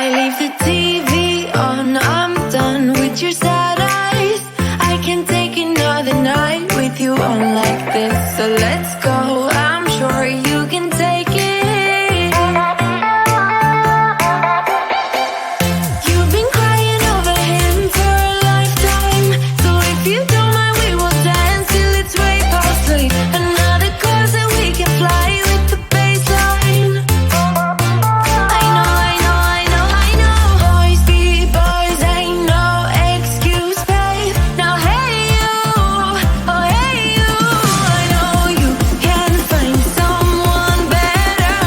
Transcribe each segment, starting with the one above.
I leave the TV on, I'm done with your sad eyes. I can't take another night with you on like this. So let's go, I'm sure you can take it. You've been crying over him for a lifetime. So if you don't mind, we will dance till it's way past late. Another cause that we can fly with the baseline. I know, I know, I know, I know. Boys be boys, ain't no excuse, babe. Now hey you, oh hey you. I know you can find someone better.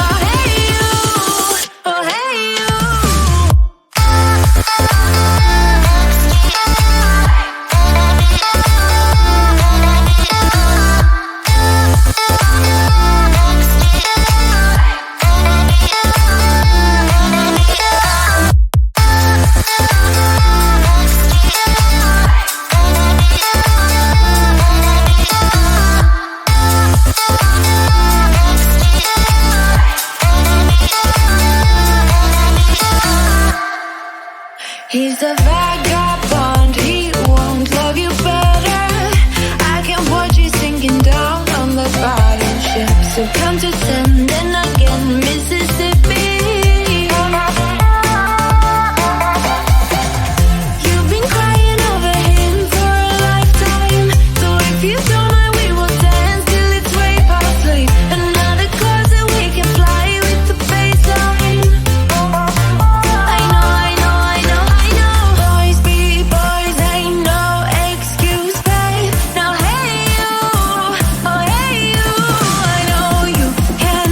Oh hey you, oh hey you. He's a vagabond, he won't love you better. I can watch you sinking down on the bottom ship. So count to 10, then again, Mississippi. You've been crying over him for a lifetime. So if you don't mind, we will dance till it's way past late. Another cause that we can fly with the baseline. I know, I know, I know, I know. Boys be boys, ain't no excuse, babe. Now hey you, oh hey you. I know you can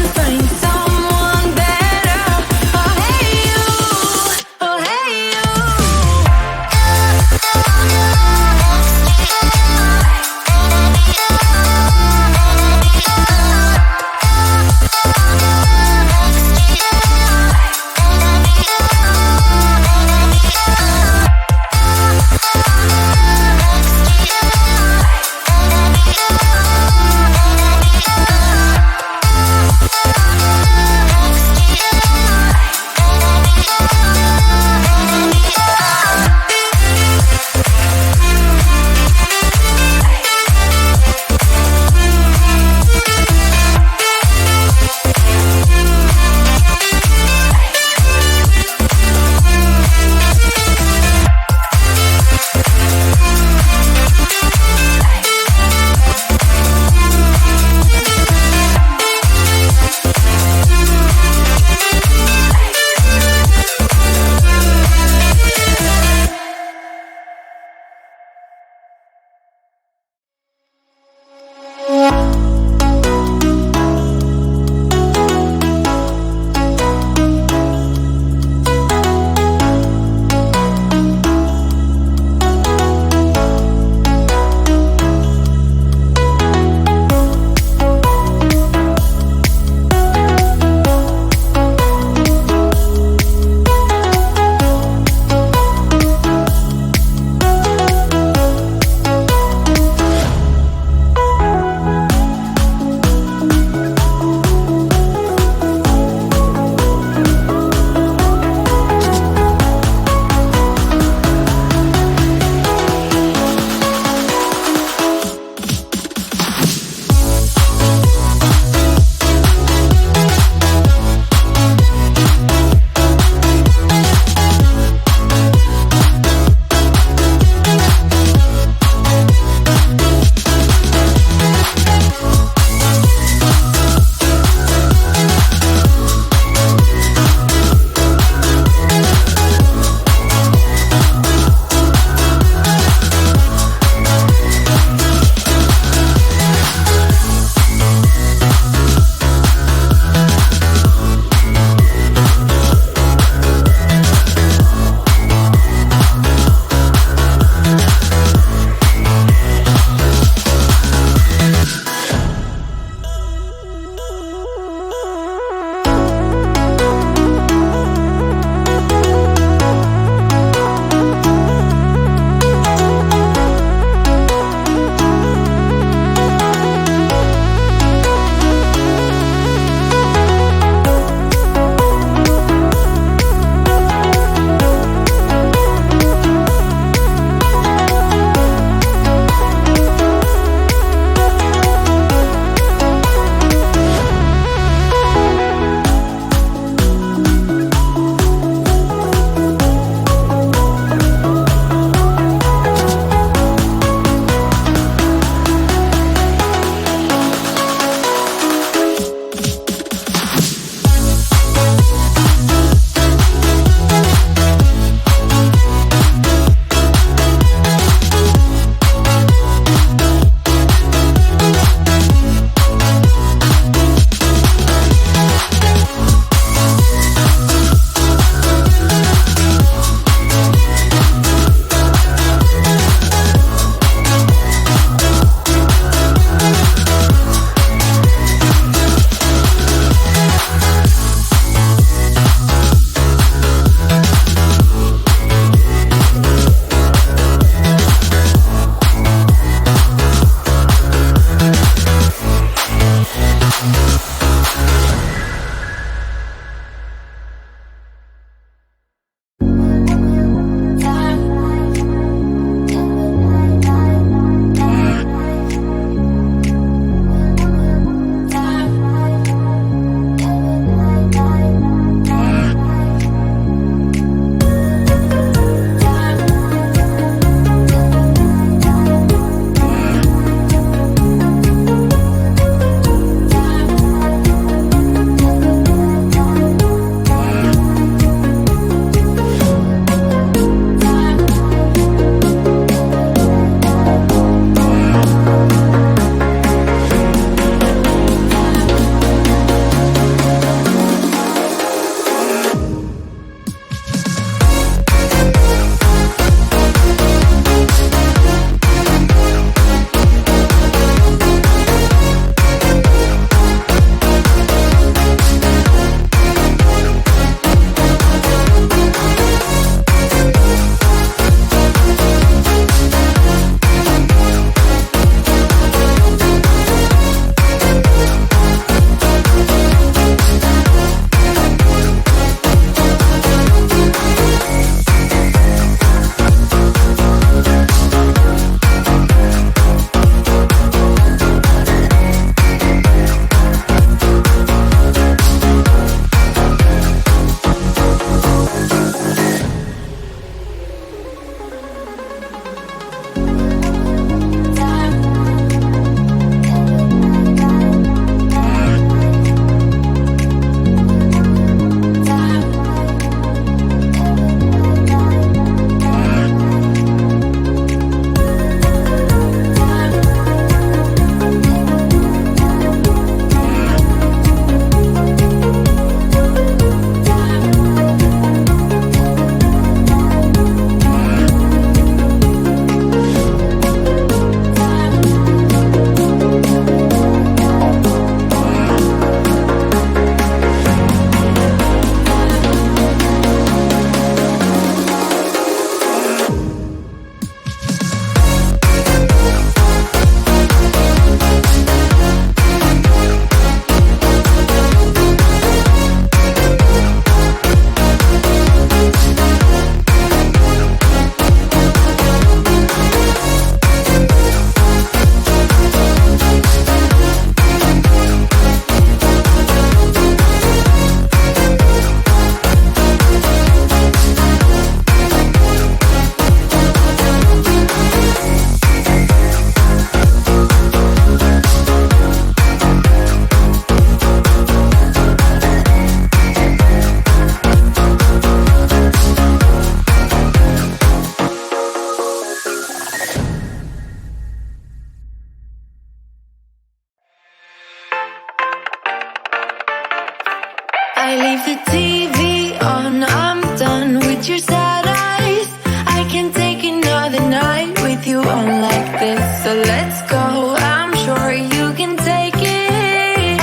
I leave the TV on, I'm done with your sad eyes. I can't take another night with you on like this. So let's go, I'm sure you can take it.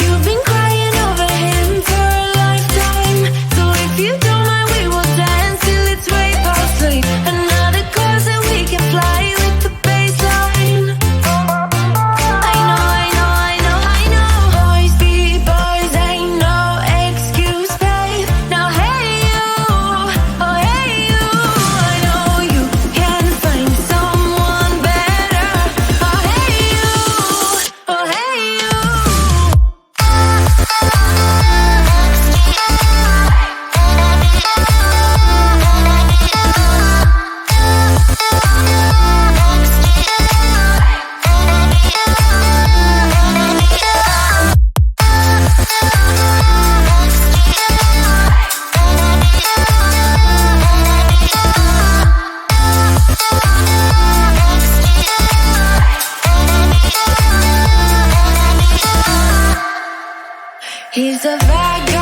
You've been crying over him for a lifetime. So if you don't mind, we will dance till it's way past late. Another course that we can fly with the baseline. I know, I know, I know, I know. Boys be boys, ain't no excuse, babe. Now hey you, oh hey you. I know you can find someone better. Oh hey you, oh hey you. He's a bad guy.